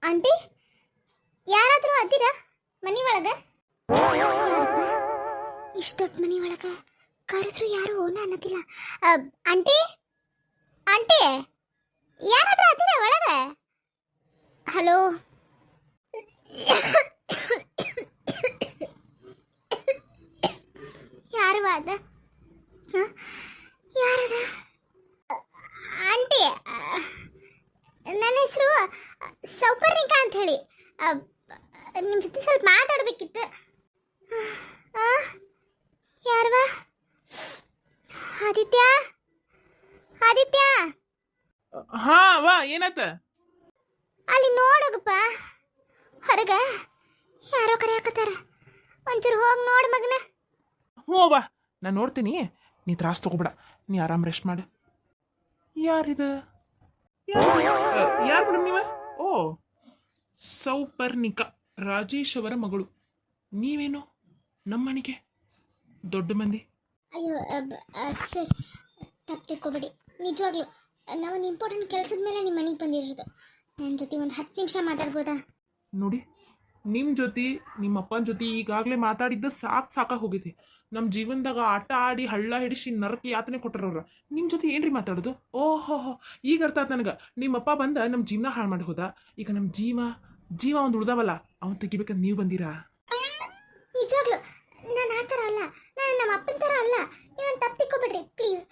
Aunty ಯಾರಾದರೂ ಅದ್ದೀರಾ ಮನೆ ಒಳಗೆ? ಯಾರಪ್ಪ ಇಷ್ಟು ದೊಡ್ಡ ಮನೆ ಒಳಗೆ ಕರೆದ್ರು ಯಾರು ಓನ ಅನ್ನೋದಿಲ್ಲ. ಆಂಟಿ ಆಂಟಿ ಯಾರಾದರೂ ಅದ್ದೀರಾ ಒಳಗೆ? ಹಲೋ ಯಾರು ಅದ? ಯಾರದ? ಆಂಟಿ ನನ್ನ ಹೆಸರು ಸೌಪರ್ಣಿಕಾ ಅಂತ ಹೇಳಿ. ನಿಮ್ಮ ಜೊತೆ ಸ್ವಲ್ಪ ಮಾತಾಡಬೇಕಿತ್ತು. ಯಾರವಾ? ಆದಿತ್ಯ ಆದಿತ್ಯ ಹಾ ವಾ ಏನಾತ? ಅಲ್ಲಿ ನೋಡೋಗಪ್ಪ ಹೊರಗ ಯಾರೋ ಕರೆಯಾಕತ್ತಾರ. ಒಂಚೂರು ಹೋಗಿ ನೋಡು ಮಗನ. ಹ್ಞೂ ಬಾ ನಾನು ನೋಡ್ತೀನಿ, ನೀ ತ್ರಾಸ ತಗೋಬೇಡ, ನೀ ಆರಾಮ್ ರೆಸ್ಟ್ ಮಾಡು. ಯಾರಿದು? ಯಾರು ಮೇಡಮ್ ನೀವ? ಓ ಸೌಪರ್ಣಿಕಾ, ರಾಜೇಶ್ ಅವರ ಮಗಳು. ನೀವೇನು ನಮ್ಮ ಮನೆಗೆ ದೊಡ್ಡ ಮಂದಿ? ಅಯ್ಯೋ ಸರ್ ತಪ್ಪು ತಿಳ್ಕೊಬೇಡಿ, ನಿಜವಾಗ್ಲೂ ನಾವೊಂದು ಇಂಪಾರ್ಟೆಂಟ್ ಕೆಲಸದ ಮೇಲೆ ನಿಮ್ಮ ಮನೆಗೆ ಬಂದಿರೋದು. ನನ್ನ ಜೊತೆ ಒಂದು 10 ನಿಮಿಷ ಮಾತಾಡ್ಬೋದಾ? ನೋಡಿ, ನಿಮ್ಮ ಜೊತೆ ನಿಮ್ಮ ಅಪ್ಪನ ಜೊತೆ ಈಗಾಗಲೇ ಮಾತಾಡಿದ್ದ ಸಾಕಾಗಿ ಹೋಗೈತಿ. ನಮ್ಮ ಜೀವನದಾಗ ಆಟ ಆಡಿ ಹಳ್ಳ ಹಿಡಿಸಿ ನರಕ ಯಾತನೆ ಕೊಟ್ಟರವ್ರ. ನಿಮ್ಮ ಜೊತೆ ಏನ್ರಿ ಮಾತಾಡೋದು? ಓಹೋ ಈಗ ಅರ್ಥ ಆಯ್ತು ನನಗೆ. ನಿಮ್ಮಪ್ಪ ಬಂದ ನಮ್ಮ ಜೀವನ ಹಾಳು ಮಾಡಿ ಹೋದ. ಈಗ ನಮ್ಮ ಜೀವ ಒಂದು ಉಳ್ದಾವಲ್ಲ, ಅವನು ತೆಗಿಬೇಕಂತ ನೀವು ಬಂದಿರಾ? ನಿಜವಾಗ್ಲೂ ನಾನು ಆ ಥರ ಅಲ್ಲ, ನಾನು ನಮ್ಮ ಅಪ್ಪನ ಥರ ಅಲ್ಲ. ನೀವೊಂದು ತಪ್ಪು ತಿಳ್ಕೊಬೇಡ್ರಿ ಪ್ಲೀಸ್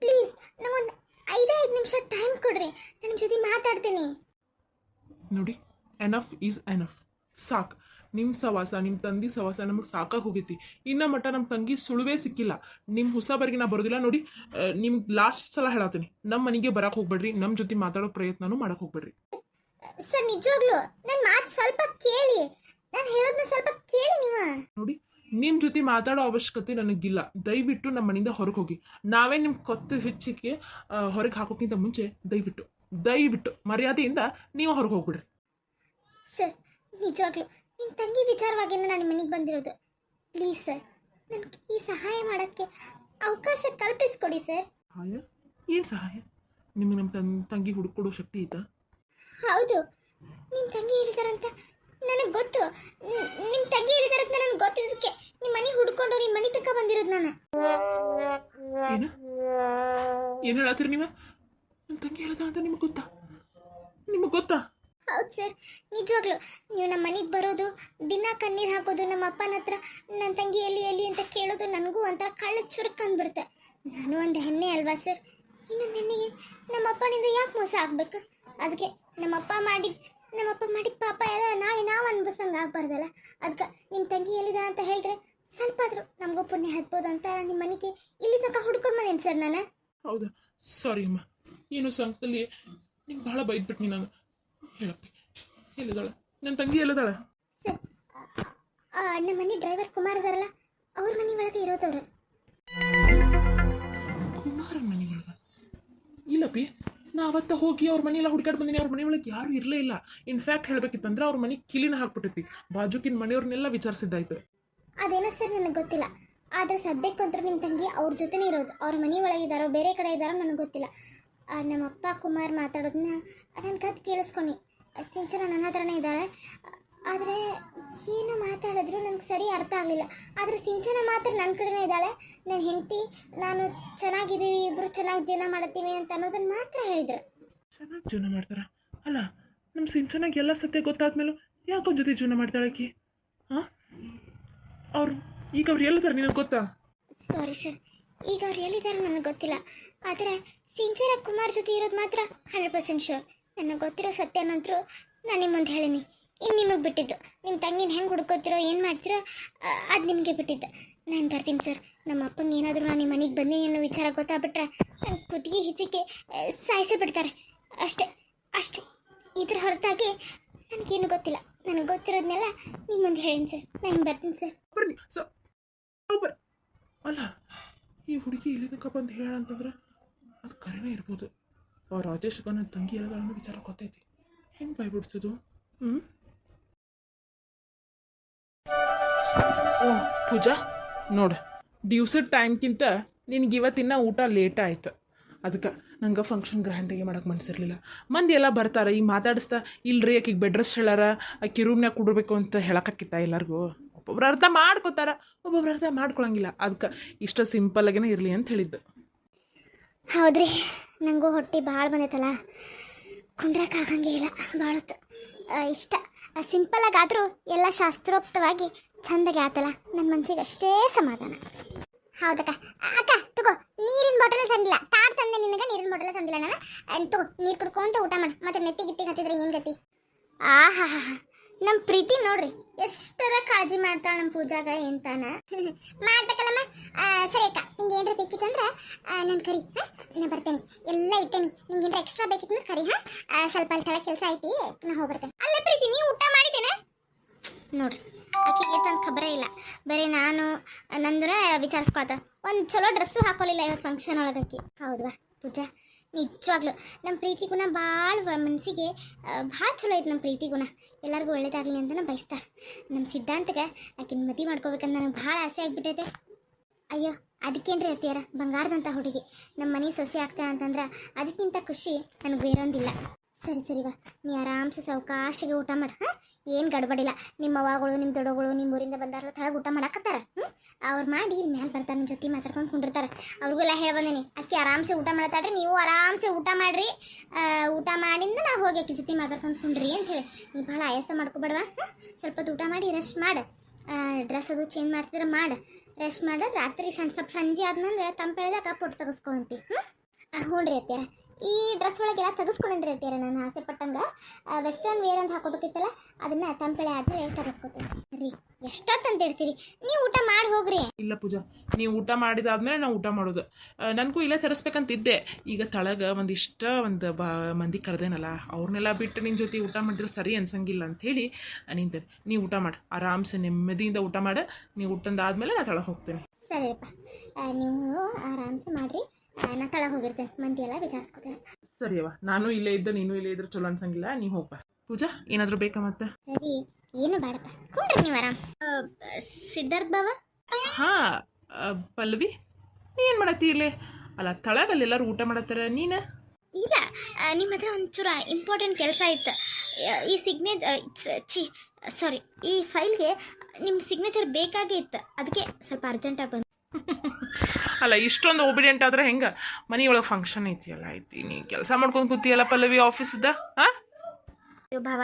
ಪ್ಲೀಸ್. ನಮಗೊಂದು 5 ನಿಮಿಷ ಟೈಮ್ ಕೊಡ್ರಿ, ನನ್ನ ಜೊತೆ ಮಾತಾಡ್ತೀನಿ. ನೋಡಿ, ಎನಫ್ ಈಸ್ ಎನಫ್, ಸಾಕು. ನಿಮ್ಮ ಸವಾಸ, ನಿಮ್ಮ ತಂದಿ ಸವಾಸ ನಮಗೆ ಸಾಕಾಗಿ ಹೋಗೈತಿ. ಇನ್ನ ಮಟ್ಟ ನಮ್ಮ ತಂಗಿ ಸುಳುವೇ ಸಿಕ್ಕಿಲ್ಲ. ನಿಮ್ಮ ಹೊಸಬರಿಗೆ ನಾ ಬರೋದಿಲ್ಲ. ನೋಡಿ, ನಿಮ್ಗೆ ಲಾಸ್ಟ್ ಸಲ ಹೇಳತ್ತೀನಿ, ನಮ್ಮ ಮನೆಗೆ ಬರಕ್ಕೆ ಹೋಗ್ಬೇಡ್ರಿ, ನಮ್ಮ ಜೊತೆ ಮಾತಾಡೋ ಪ್ರಯತ್ನನೂ ಮಾಡಕ್ಕೆ ಹೋಗ್ಬೇಡ್ರಿ. ಸರ್ ನಿಜವಾಗ್ಲೂ ನನ್ನ ಮಾತು ಸ್ವಲ್ಪ ಕೇಳಿ, ನಾನು ಹೇಳೋದನ್ನ ಸ್ವಲ್ಪ ಕೇಳಿ ನೀವು. ನೋಡಿ, ನಿಮ್ಮ ಜೊತೆ ಮಾತಾಡೋ ಅವಶ್ಯಕತೆ ನನಗಿಲ್ಲ. ದಯವಿಟ್ಟು ನಮ್ಮ ಮನೆಯಿಂದ ಹೊರಗೆ ಹೋಗಿ. ನಾವೇ ನಿಮ್ಮ ಕೊತ್ತು ಹೆಚ್ಚಿಗೆ ಹೊರಗೆ ಹಾಕೋಕ್ಕಿಂತ ಮುಂಚೆ ದಯವಿಟ್ಟು ಮರ್ಯಾದೆಯಿಂದ ನೀವು ಹೊರಗೆ ಹೋಗ್ಬಿಡ್ರಿ. ಸರ್ ನಿಜವಾಗ್ಲೂ ನಿಮ್ಮ ತಂಗಿ ವಿಚಾರವಾಗಿ ನಾನು ನಿಮ್ಮ ಮನೆಗೆ ಬಂದಿರೋದು. ಪ್ಲೀಸ್ ಸರ್, ನನಗೆ ಈ ಸಹಾಯ ಮಾಡೋಕ್ಕೆ ಅವಕಾಶ ಕಲ್ಪಿಸ್ಕೊಡಿ ಸರ್. ಸಹಾಯ? ಏನು ಸಹಾಯ? ನಿಮಗೆ ನಮ್ಮ ತಂಗಿ ಹುಡುಕೊಡೋ ಶಕ್ತಿ ಐತಾ? ಹೌದು, ನಿಮ್ಮ ತಂಗಿ ಹೇಳಿದಾರಂತ ನನಗೆ ಗೊತ್ತು. ನಿಮ್ಮ ತಂಗಿ ಹೇಳಿದಾರಂತ ನನಗೆ ಗೊತ್ತಿದ್ದಕ್ಕೆ ನಿಮ್ಮ ಮನೆ ಹುಡ್ಕೊಂಡು ನಿಮ್ಮ ಮನೆ ತನಕ ಬಂದಿರೋದು ನಾನು. ಏನು ಹೇಳತ್ತೀರಿ ನೀವು? ನಮ್ಮ ತಂಗಿ ಹೇಳಿದ ಅಂತ ನಿಮಗೆ ಗೊತ್ತಾ? ಹೌದು ಸರ್, ನಿಜವಾಗ್ಲು ನೀವು ನಮ್ಮ ಮನೆಗೆ ಬರೋದು, ದಿನ ಕಣ್ಣೀರು ಹಾಕೋದು, ನಮ್ಮ ಅಪ್ಪನ ಹತ್ರ ನನ್ನ ತಂಗಿ ಎಲ್ಲಿ ಅಂತ ಕೇಳೋದು ನನಗೂ ಒಂಥರ ಕಳ್ಳ ಚುರುಕ್ ಅಂದ್ಬಿಡುತ್ತೆ. ನಾನು ಒಂದು ಹೆಣ್ಣೆ ಅಲ್ವಾ ಸರ್? ಇನ್ನೊಂದು ಹೆಣ್ಣಿಗೆ ನಮ್ಮ ಅಪ್ಪನಿಂದ ಯಾಕೆ ಮೋಸ ಆಗಬೇಕು? ಅದಕ್ಕೆ ನಮ್ಮಪ್ಪ ಮಾಡಿದ ಪಾಪ ಎಲ್ಲ ನಾಳೆ ನಾವು ಅನ್ಭವಿಸಂಗೆ ಆಗ್ಬಾರ್ದಲ್ಲ. ಅದಕ್ಕೆ ನಿಮ್ಮ ತಂಗಿ ಎಲ್ಲಿದ ಅಂತ ಹೇಳಿದ್ರೆ ಸ್ವಲ್ಪ ಆದರೂ ನಮಗೂ ಪುಣ್ಯ ಹತ್ಬೋದು ಅಂತ ನಿಮ್ಮ ಮನೆಗೆ ಇಲ್ಲಿ ತನಕ ಹುಡ್ಕೊಂಡು ಬಂದೇನು ಸರ್ ನಾನು. ಹೌದಾ? ಸಾರಿ ಅಮ್ಮ, ಏನು ಸಂಕಟದಲ್ಲಿ ನಿಂಗೆ ಭಾಳ ಬೈದ್ಬಿಟ್ನಿ ನಾನು. ಹೇಳಪ್ಪಿ, ಎಲ್ಲಿದ್ದಾಳೆ ನನ್ನ ತಂಗಿ? ಎಲ್ಲಿದ್ದಾಳೆ ಸರ್? ನಮ್ಮ ಮನೆ ಡ್ರೈವರ್ ಕುಮಾರ್ ಇದಾರಲ್ಲ, ಅವ್ರ ಮನೆ ಒಳಗೆ ಇರೋದವ್ರು. ಕುಮಾರನ ಮನೆ ಒಳಗೆ? ಇಲ್ಲಪ್ಪಿ, ನಾ ಅವತ್ತ ಹೋಗಿ ಅವ್ರ ಮನೆಯೆಲ್ಲ ಹುಡುಕಾಡ್ ಬಂದಿನಿ. ಅವ್ರ ಮನೆ ಒಳಗೆ ಯಾರು ಇರಲೇ ಇಲ್ಲ. ಇನ್ಫ್ಯಾಕ್ಟ್ ಹೇಳಬೇಕಿತ್ತಂದ್ರೆ ಅವ್ರ ಮನೆ ಕಿಲಿನ ಹಾಕ್ಬಿಟ್ಟೈತಿ. ಬಾಜುಕಿನ ಮನೆಯವ್ರನ್ನೆಲ್ಲ ವಿಚಾರಿಸಿದ್ದಾಯ್ತು. ಅದೇನೋ ಸರ್ ನನಗೆ ಗೊತ್ತಿಲ್ಲ, ಆದರೆ ಸದ್ಯಕ್ಕಂತೂ ನಿಮ್ಮ ತಂಗಿ ಅವ್ರ ಜೊತೆನೇ ಇರೋದು. ಅವ್ರ ಮನೆ ಒಳಗೆ ಇದ್ದಾರೋ ಬೇರೆ ಕಡೆ ಇದ್ದಾರೋ ನನಗೆ ಗೊತ್ತಿಲ್ಲ. ನಮ್ಮಪ್ಪ ಕುಮಾರ್ ಮಾತಾಡೋದನ್ನ ನನ್ನ ಕತ್ ಕೇಳಿಸ್ಕೊಂಡು ಸಿಂಚನ ನನ್ನ ಹತ್ರನೇ ಇದ್ದಾಳೆ. ಆದರೆ ಏನು ಮಾತಾಡಿದ್ರು ನನಗೆ ಸರಿ ಅರ್ಥ ಆಗಲಿಲ್ಲ. ಆದರೆ ಸಿಂಚನ ಮಾತ್ರ ನನ್ನ ಕಡೆನೇ ಇದ್ದಾಳೆ. ನನ್ನ ಹೆಂಡತಿ ನಾನು ಚೆನ್ನಾಗಿದ್ದೀವಿ, ಇಬ್ಬರು ಚೆನ್ನಾಗಿ ಜೀವನ ಮಾಡ್ತೀವಿ ಅಂತ ಅನ್ನೋದನ್ನು ಮಾತ್ರ ಹೇಳಿದ್ರು. ಚೆನ್ನಾಗಿ ಜೀವನ ಮಾಡ್ತಾರ? ಅಲ್ಲ, ನಮ್ಮ ಸಿಂಚನಾಗಿ ಎಲ್ಲ ಸತ್ಯ ಗೊತ್ತಾದ್ಮೇಲೂ ಯಾಕೋ ಜೊತೆ ಜೀವನ ಮಾಡ್ತಾಳಕಿ? ಹಾಂ, ಈಗ ಅವ್ರು ಎಲ್ಲಿದ್ದಾರೆ ನಿನಗೆ ಗೊತ್ತಾ? ಸಾರಿ ಸರ್, ಈಗ ಅವ್ರು ಎಲ್ಲಿದ್ದಾರೆ ನನಗೆ ಗೊತ್ತಿಲ್ಲ. ಆದರೆ ಸಿಂಚನ ಕುಮಾರ್ ಜೊತೆ ಇರೋದು ಮಾತ್ರ 100% ಶೋರ್. ನನಗೆ ಗೊತ್ತಿರೋ ಸತ್ಯ ನಂತರ ನಾನು ನಿಮ್ಮ ಮುಂದೆ ಹೇಳೀನಿ. ಇನ್ನು ನಿಮಗೆ ಬಿಟ್ಟಿದ್ದು, ನಿಮ್ಮ ತಂಗಿನ ಹೆಂಗೆ ಹುಡ್ಕೋತಿರೋ ಏನು ಮಾಡ್ತಿರೋ ಅದು ನಿಮಗೆ ಬಿಟ್ಟಿದ್ದು. ನಾನು ಬರ್ತೀನಿ ಸರ್. ನಮ್ಮ ಅಪ್ಪಂಗೆ ಏನಾದರೂ ನಾನು ನಿಮ್ಮ ಮನೆಗೆ ಬಂದೀನಿ ಅನ್ನೋ ವಿಚಾರ ಗೊತ್ತಾಗ್ಬಿಟ್ರೆ ನನ್ನ ಕುತ್ತಿಗೆ ಹಿಚಿಕೆ ಸಾಯಿಸಿ ಬಿಡ್ತಾರೆ. ಅಷ್ಟೇ. ಇದ್ರ ಹೊರತಾಗಿ ನನಗೇನು ಗೊತ್ತಿಲ್ಲ. ನನಗೆ ಗೊತ್ತಿರೋದನ್ನೆಲ್ಲ ನಿಮ್ಮ ಮುಂದೆ ಹೇಳೀನಿ ಸರ್. ನಾನು ಬರ್ತೀನಿ ಸರ್. ಬನ್ನಿ ಸರ್. ಅಲ್ಲ, ಈ ಹುಡುಗಿ ಇಲ್ಲಿ ತನಕ ಬಂದು ಹೇಳಂತಂದ್ರೆ ಅದು ಕರೆನೇ ಇರ್ಬೋದು. ರಾಜೇಶ್ಗ ನನ್ನ ತಂಗಿ ಎಲ್ಲ ವಿಚಾರ ಗೊತ್ತೈತಿ. ಹೆಂಗೆ ಬಾಯ್ಬಿಡ್ಸೋದು? ಓ ಪೂಜಾ, ನೋಡು, ದಿವ್ಸದ ಟೈಮ್ಗಿಂತ ನಿನಗೆ ಇವತ್ತಿನ ಊಟ ಲೇಟ್ ಆಯ್ತು. ಅದಕ್ಕೆ ನಂಗೆ ಫಂಕ್ಷನ್ ಗ್ರ್ಯಾಂಡಾಗಿ ಮಾಡೋಕೆ ಮನಸ್ಸಿರಲಿಲ್ಲ. ಮಂದಿ ಎಲ್ಲ ಬರ್ತಾರೆ ಈಗ ಮಾತಾಡಿಸ್ತಾ ಇಲ್ರಿ ಆಕಿಗೆ ಬೆಡ್ ರೆಸ್ಟ್ ಹೇಳಾರ ಆಕಿ ರೂಮ್ನಾಗ ಕೊಡಬೇಕು ಅಂತ ಹೇಳಕ್ಕಾಕಿತ್ತ ಎಲ್ಲರಿಗೂ. ಒಬ್ಬೊಬ್ರು ಅರ್ಥ ಮಾಡ್ಕೋತಾರ, ಒಬ್ಬೊಬ್ರು ಅರ್ಥ ಮಾಡ್ಕೊಳಂಗಿಲ್ಲ. ಅದಕ್ಕೆ ಇಷ್ಟು ಸಿಂಪಲ್ಲಾಗೇ ಇರಲಿ ಅಂತ ಹೇಳಿದ್ದು. ಹೌದ್ರಿ, ನನಗೂ ಹೊಟ್ಟೆ ಭಾಳ ಬಂದೈತಲ್ಲ, ಕುಂಡ್ರಕ್ಕಾಗಂಗೇ ಇಲ್ಲ ಭಾಳತ್ತು. ಇಷ್ಟ ಸಿಂಪಲ್ಲಾಗಾದರೂ ಎಲ್ಲ ಶಾಸ್ತ್ರೋಕ್ತವಾಗಿ ಚಂದಾಗಿ ಆತಲ್ಲ, ನನ್ನ ಮನಸ್ಸಿಗೆ ಅಷ್ಟೇ ಸಮಾಧಾನ. ಹೌದಕ್ಕ. ಅಕ್ಕ ತಗೋ, ನೀರಿನ ಬಾಟಲ್ ತಂದಿಲ್ಲ, ತಾಟ್ ತಂದೆ ನಿನಗೆ, ನೀರಿನ ಬಾಟಲ್ ತಂದಿಲ್ಲ ನಾನು. ತಗೋ ನೀರು ಕುಡ್ಕೊಂತ ಊಟ ಮಾಡಿ, ಮತ್ತೆ ನೆತ್ತಿಗೆ ಹತ್ತಿದ್ರೆ ಏನು ಗತಿ. ಆಹಾ ಹಾ ಹಾ, ನಮ್ಮ ಪ್ರೀತಿ ನೋಡ್ರಿ ಎಷ್ಟರ ಕಾಳಜಿ ಮಾಡ್ತಾಳೆ ನಮ್ಮ ಪೂಜಾಗ ಎಂತಾನ. ಮಾಡ್ಬೇಕಲ್ಲಮ್ಮ. ಸರಿ ಅಕ್ಕ, ನಿಂಗೆ ಏನ್ರ ಬೇಕಿತ್ತಂದ್ರೆ ನಾನು ಕರಿ, ನಾ ಬರ್ತೇನೆ, ಎಲ್ಲ ಇಟ್ಟೇನಿ. ನಿಂಗೆ ಏನ್ರ ಎಕ್ಸ್ಟ್ರಾ ಬೇಕಿತ್ತಂದ್ರೆ ಕರಿ. ಸ್ವಲ್ಪ ಅಲ್ಲಿ ತಳ ಕೆಲಸ ಐತಿ, ನಾ ಹೋಗ್ಬರ್ತೇನೆ. ಅಲ್ಲೇ ಪ್ರೀತಿ, ನೀವು ಊಟ ಮಾಡಿದ್ದೇನೆ ನೋಡ್ರಿ. ಆಕೆಗೆ ತಂದು ಖಬರೇ ಇಲ್ಲ, ಬರೀ ನಾನು ನಂದುನ ವಿಚಾರಿಸ್ಕೊತ. ಒಂದು ಚಲೋ ಡ್ರೆಸ್ಸು ಹಾಕೊಳ್ಳಿಲ್ಲ ಇವತ್ತು ಫಂಕ್ಷನ್ ಒಳಗಕ್ಕೆ. ಹೌದವಾ ಪೂಜಾ, ನಿಜವಾಗ್ಲು ನಮ್ಮ ಪ್ರೀತಿ ಗುಣ ಭಾಳ ಮನಸ್ಸಿಗೆ ಭಾಳ ಚಲೋ ಐತೆ. ನಮ್ಮ ಪ್ರೀತಿ ಗುಣ ಎಲ್ಲರಿಗೂ ಒಳ್ಳೇದಾಗಲಿ ಅಂತ ನಾ ಬಯಸ್ತಾರೆ. ನಮ್ಮ ಸಿದ್ಧಾಂತಗೆ ಆಕಿನ ಮದುವೆ ಮಾಡ್ಕೋಬೇಕಂತ ನನಗೆ ಭಾಳ ಆಸೆ ಆಗಿಬಿಟ್ಟೈತೆ. ಅಯ್ಯೋ ಅದಕ್ಕೇನ್ರಿ ಅತ್ತಿಯಾರ, ಬಂಗಾರದಂಥ ಹುಡುಗಿ ನಮ್ಮ ಮನೆ ಸೊಸೆ ಆಗ್ತಾ ಅಂತಂದ್ರೆ ಅದಕ್ಕಿಂತ ಖುಷಿ ನನಗೆ ಬೇರೊಂದಿಲ್ಲ. ಸರಿ ಸರಿ ಬಾ, ನೀ ಆರಾಮ್ಸೆ ಸಾವಕಾಶಿಗೆ ಊಟ ಮಾಡಿ. ಹಾಂ, ಏನು ಗಡ್ಬಡಿಲ್ಲ. ನಿಮ್ಮ ಅವ್ವಗಳು ನಿಮ್ಮ ದೊಡ್ಡಗಳು ನಿಮ್ಮ ಊರಿಂದ ಬಂದಾರ ತಳಗೆ ಊಟ ಮಾಡಾಕತ್ತಾರ. ಅವ್ರು ಮಾಡಿ ಇಲ್ಲಿ ಮ್ಯಾಲೆ ಬರ್ತಾರೆ, ನಿಮ್ಮ ಜೊತೆ ಮಾತಾಡ್ಕೊಂಡು ಕುಂಡಿರ್ತಾರೆ. ಅವ್ರಿಗೆಲ್ಲ ಹೇಳಿ ಬಂದೇನಿ, ಅಕ್ಕಿ ಆರಾಮ್ಸೆ ಊಟ ಮಾಡ್ತಾಳ್ರಿ, ನೀವು ಆರಾಮ್ಸೆ ಊಟ ಮಾಡಿರಿ. ಊಟ ಮಾಡಿಂದ ನಾವು ಹೋಗಿ ಅಕ್ಕಿ ಜೊತೆ ಮಾತಾಡ್ಕೊಂಡು ಕುಂಡ್ರಿ ಅಂತ ಹೇಳಿ. ನೀವು ಭಾಳ ಆಯಾಸ ಮಾಡ್ಕೊಬೇಡವಾ. ಸ್ವಲ್ಪ ಊಟ ಮಾಡಿ ರೆಸ್ಟ್ ಮಾಡು. ಡ್ರೆಸ್ ಅದು ಚೇಂಜ್ ಮಾಡ್ತಿದ್ರೆ ಮಾಡು, ರೆಸ್ಟ್ ಮಾಡು. ರಾತ್ರಿ ಸ್ವಲ್ಪ ಸಂಜೆ ಆದ್ಮೇಲೆ ತಂಪೆಳೆದಾಗ ಪೊಟ್ಟು ತೆಗೆಸ್ಕೊಂತಿ. ಹ್ಞೂ ರೀ ಅತ್ಯಾರ, ಈ ಡ್ರೆಸ್ ಒಳಗೆಲ್ಲ ತೆಗೆಸ್ಕೊಂಡ್ರಿ ಅತ್ಯಾರ. ನಾನು ಆಸೆ ಪಟ್ಟಂಗೆ ವೆಸ್ಟರ್ನ್ ವೇರ್ ಅಂತ ಹಾಕೋಬೇಕಿತ್ತಲ್ಲ, ಅದನ್ನು ತಂಪೆಳೆ ಆದಮೇಲೆ ತೆಗೆಸ್ಕೊತೀನಿ ರೀ. ಎಷ್ಟೊತ್ತಂತ ಹೇಳ್ತೀರಿ, ನೀವು ಊಟ ಮಾಡಿ ಹೋಗ್ರಿ. ಇಲ್ಲ ಪೂಜಾ, ನೀವು ಊಟ ಮಾಡಿದಾದ್ಮೇಲೆ ನಾವು ಊಟ ಮಾಡೋದು. ನನಗೂ ಇಲ್ಲೇ ತರಿಸ್ಬೇಕಂತಿದ್ದೆ. ಈಗ ತಳಗ ಒಂದು ಮಂದಿ ಕರೆದೇನಲ್ಲ, ಅವ್ರನ್ನೆಲ್ಲ ಬಿಟ್ಟು ನಿನ್ನ ಜೊತೆ ಊಟ ಮಾಡಿದ್ರೆ ಸರಿ ಅನ್ಸಂಗಿಲ್ಲ ಅಂಥೇಳಿ ನಿಂತೇನೆ. ನೀವು ಊಟ ಮಾಡಿ ಆರಾಮ್ಸೆ ನೆಮ್ಮದಿಯಿಂದ ಊಟ ಮಾಡಿ. ನೀವು ಊಟಂದಾದ್ಮೇಲೆ ನಾನು ತಳಗೆ ಹೋಗ್ತೇನೆ. ಸರಿಯಪ್ಪ, ನೀವು ಆರಾಮ್ಸೆ ಮಾಡಿರಿ. ನಾ ತಳಗೆ ಹೋಗಿರ್ತೇನೆ, ಮಂದಿ ಎಲ್ಲ ವಿಚಾರಿಸ್ಕೊತೇನೆ. ಸರಿಯವ್ವ, ನಾನು ಇಲ್ಲೇ ಇದ್ದೆ ನೀನು ಇಲ್ಲೇ ಇದ್ರೆ ಚಲೋ ಅನ್ಸಂಗಿಲ್ಲ. ನೀವು ಹೋಗ್ಬಾ. ಪೂಜಾ, ಏನಾದರೂ ಬೇಕಾ ಮತ್ತೆ? ಸರಿ, ಏನು ಬೇಡಪ್ಪ, ಕುಂಡ್ರಿ ನೀವು ಆರಾಮ್. ಸಿದ್ಧಾರ್ಥ ಬಾವ. ಹಾಂ ಪಲ್ಲವಿ, ನೀ ಏನು ಮಾಡತ್ತಿ ಇಲ್ಲೇ? ಅಲ್ಲ ತಳಗಲ್ಲಿ ಎಲ್ಲರೂ ಊಟ ಮಾಡತ್ತಾರ, ನೀನು? ಇಲ್ಲ, ನಿಮ್ಮ ಹತ್ರ ಒಂಚೂರು ಇಂಪಾರ್ಟೆಂಟ್ ಕೆಲಸ ಇತ್ತು. ಈ ಸಾರಿ, ಈ ಫೈಲ್ಗೆ ನಿಮ್ಮ ಸಿಗ್ನೇಚರ್ ಬೇಕಾಗೇ ಇತ್ತು, ಅದಕ್ಕೆ ಸ್ವಲ್ಪ ಅರ್ಜೆಂಟಾಗಿ ಬಂದು. ಅಲ್ಲ ಇಷ್ಟೊಂದು ಒಬಿಡಿಯಂಟ್ ಆದ್ರೆ ಹೆಂಗೆ? ಮನೆಯೊಳಗೆ ಫಂಕ್ಷನ್ ಐತಿಯಲ್ಲ, ಐತಿ, ನೀ ಕೆಲಸ ಮಾಡ್ಕೊಂಡು ಕೂತಿಯಲ್ಲ ಪಲ್ಲವಿ ಆಫೀಸ್ದ. ಹಾಂ ಭಾವ,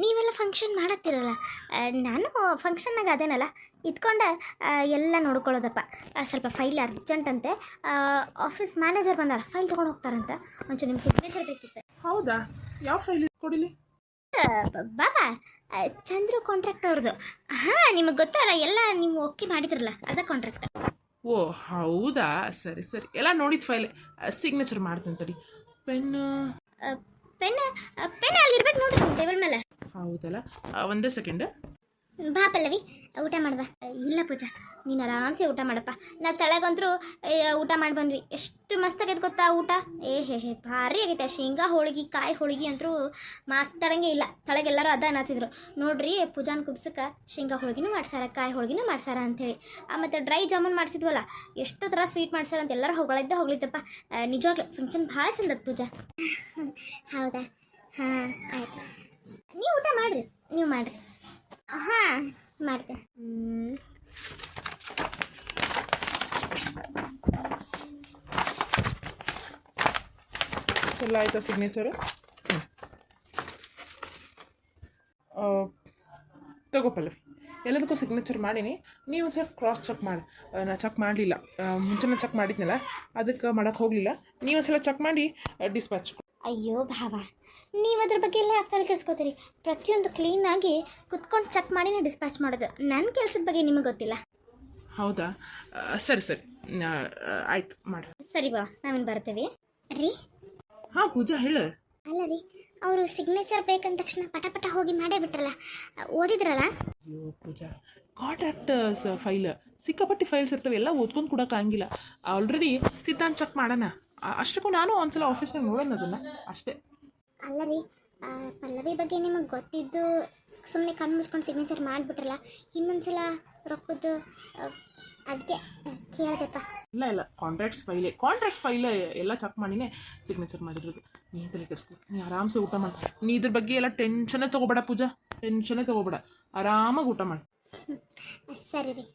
ನೀವೆಲ್ಲ ಫಂಕ್ಷನ್ ಮಾಡತ್ತೀರಲ್ಲ, ನಾನು ಫಂಕ್ಷನ್ನಾಗ ಅದೇನಲ್ಲ ಇದ್ಕೊಂಡ ಎಲ್ಲ ನೋಡ್ಕೊಳ್ಳೋದಪ್ಪ. ಸ್ವಲ್ಪ ಫೈಲ್ ಅರ್ಜೆಂಟ್ ಅಂತೆ, ಆಫೀಸ್ ಮ್ಯಾನೇಜರ್ ಬಂದಾರ, ಫೈಲ್ ತೊಗೊಂಡು ಹೋಗ್ತಾರಂತ. ಒಂಚೂರು ನಿಮ್ಮ ಸಿಗ್ನೇಚರ್ ಬೇಕಿತ್ತು. ಹೌದಾ? ಯಾವ ಫೈಲ್ ಕೊಡಿಲಿ? ಬಾಬಾ, ಚಂದ್ರು ಕಾಂಟ್ರಾಕ್ಟ್ ಅವ್ರದ್ದು. ಹಾಂ, ನಿಮಗೆ ಗೊತ್ತಲ್ಲ, ಎಲ್ಲ ನೀವು ಓಕೆ ಮಾಡಿದ್ರಲ್ಲ, ಅದ ಕಾಂಟ್ರಾಕ್ಟ್. ಓ ಹೌದಾ, ಸರಿ ಸರಿ, ಎಲ್ಲ ನೋಡಿದ ಫೈಲ್. ಸಿಗ್ನೇಚರ್ ಮಾಡ್ತೀನಿ ತಡಿ. ಪೆನ್ನು ಅಲ್ಲಿರ್ಬೇಕು ನೋಡ್ರಿ ಟೇಬಲ್ ಮೇಲೆ. ಹೌದಲ್ಲ, ಒಂದೇ ಸೆಕೆಂಡ್. ಬಾ ಪಲ್ಲವಿ, ಊಟ ಮಾಡುವ. ಇಲ್ಲ ಪೂಜಾ, ನೀನು ಆರಾಮ್ಸೆ ಊಟ ಮಾಡಪ್ಪ. ನಾವು ತಳಗಂತರೂ ಊಟ ಮಾಡಿ ಬಂದ್ವಿ. ಎಷ್ಟು ಮಸ್ತಾಗೈತೆ ಗೊತ್ತಾ ಊಟ. ಹೇ ಭಾರಿ ಆಗೈತೆ. ಶೇಂಗಾ ಹೋಳಿಗೆ, ಕಾಯಿ ಹೋಳಿಗೆ ಅಂತರೂ ಮಾತಾಡಂಗೆ ಇಲ್ಲ. ತಳಗೆಲ್ಲರೂ ಅದ ಅನ್ನತ್ತಿದ್ರು. ನೋಡ್ರಿ, ಪೂಜಾನ ಕುಬ್ಸಕ್ಕೆ ಶೇಂಗಾ ಹೋಳಿಗೆನೂ ಮಾಡ್ಸಾರ, ಕಾಯಿ ಹೋಳಿಗೆನೂ ಮಾಡ್ಸಾರ ಅಂಥೇಳಿ. ಮತ್ತು ಡ್ರೈ ಜಾಮೂನ್ ಮಾಡಿಸಿದ್ವಲ್ಲ, ಎಷ್ಟು ಥರ ಸ್ವೀಟ್ ಮಾಡ್ಸಾರ ಅಂತ ಎಲ್ಲರೂ ಹೋಗ್ಲಿದ್ದಪ್ಪ. ನಿಜವಾಗ್ಲೂ ಫಂಕ್ಷನ್ ಭಾಳ ಚಂದದ ಪೂಜಾ. ಹೌದಾ? ಹಾಂ ಆಯ್ತು, ನೀವು ಊಟ ಮಾಡಿರಿ, ನೀವು ಮಾಡಿರಿ. ಹಾಂ ಮಾಡ್ತೇನೆ. ಎಲ್ಲ ಆಯ್ತಾ ಸಿಗ್ನೇಚರು? ತಗೋ ಪಲ್ಲವಿ, ಎಲ್ಲದಕ್ಕೂ ಸಿಗ್ನೇಚರ್ ಮಾಡೀನಿ. ನೀವು ಒಂದು ಸ್ವಲ್ಪ ಕ್ರಾಸ್ ಚೆಕ್ ಮಾಡಿ. ನಾ ಚೆಕ್ ಮಾಡಲಿಲ್ಲ, ಮುಂಚೆನೇ ಚೆಕ್ ಮಾಡಿದ್ನಲ್ಲ, ಅದಕ್ಕೆ ಮಾಡೋಕ್ಕೆ ಹೋಗಲಿಲ್ಲ. ನೀವು ಒಂದು ಸಲ ಚೆಕ್ ಮಾಡಿ ಡಿಸ್ಪ್ಯಾಚ್. ಅಯ್ಯೋ ಭಾವ, ನೀವು ಅದ್ರ ಬಗ್ಗೆ ಎಲ್ಲ ಆಗ್ತಾ ಕೆಲ್ಸ್ಕೊತೀರಿ. ಪ್ರತಿಯೊಂದು ಕ್ಲೀನಾಗಿ ಕುತ್ಕೊಂಡು ಚೆಕ್ ಮಾಡಿನೇ ಡಿಸ್ಪ್ಯಾಚ್ ಮಾಡೋದು. ನನ್ನ ಕೆಲಸದ ಬಗ್ಗೆ ನಿಮಗೆ ಗೊತ್ತಿಲ್ಲ. ಹೌದಾ? ಸರಿ ಸರಿ, ಆಯ್ತು ಮಾಡಿ. ಸರಿ ಬಾ, ನಾವೇನು ಬರ್ತೀವಿ ರೀ. ಹಾಂ ಪೂಜಾ, ಹೇಳು. ಅಲ್ಲ ರೀ, ಅವರು ಸಿಗ್ನೇಚರ್ ಬೇಕಂದ ತಕ್ಷಣ ಪಟ ಹೋಗಿ ಮಾಡೇ ಬಿಟ್ರಲ್ಲ, ಓದಿದ್ರಲ್ಲ? ಅಯ್ಯೋ ಪೂಜಾ, ಕಾಂಟ್ರಾಕ್ಟ್ ಫೈಲ್ ಸಿಕ್ಕಾಪಟ್ಟಿ ಫೈಲ್ಸ್ ಇರ್ತವೆ, ಎಲ್ಲ ಓದ್ಕೊಂಡು ಕೊಡೋಕ್ಕಾಗಿಲ್ಲ. ಆಲ್ರೆಡಿ ಸಿದ್ಧಾಂತ ಚೆಕ್ ಮಾಡೋಣ. ಅಷ್ಟಕ್ಕೂ ನಾನು ಒಂದ್ಸಲ ಆಫೀಸ್ನಾಗ ನೋಡೋಣ ಅದನ್ನು ಅಷ್ಟೇ. ಅಲ್ಲ ರೀ, ಪಲ್ಲವಿ ಬಗ್ಗೆ ನಿಮಗೆ ಗೊತ್ತಿದ್ದು ಸುಮ್ಮನೆ ಕಣ್ಣು ಮುಚ್ಕೊಂಡು ಸಿಗ್ನೇಚರ್ ಮಾಡಿಬಿಟ್ರಲ್ಲ, ಇನ್ನೊಂದ್ಸಲ ರೊಕ್ಕದ್ದು ಅದಕ್ಕೆ ಕೇಳ್ದಪ್ಪ. ಇಲ್ಲ ಕಾಂಟ್ರಾಕ್ಟ್ ಫೈಲೇ ಎಲ್ಲ ಚೆಕ್ ಮಾಡಿನೇ ಸಿಗ್ನೇಚರ್ ಮಾಡಿರೋದು. ನೀ ತಲೆ ಕೆಡಿಸ್ಕೊ, ನೀ ಆರಾಮ್ಸೆ ಊಟ ಮಾಡಿ. ನೀ ಇದ್ರ ಬಗ್ಗೆ ಎಲ್ಲ ಟೆನ್ಷನ್ನೇ ತೊಗೋಬೇಡ ಪೂಜಾ, ಟೆನ್ಷನ್ನೇ ತೊಗೋಬೇಡ, ಆರಾಮಾಗಿ ಊಟ ಮಾಡಿ. ಸರಿ ರೀ.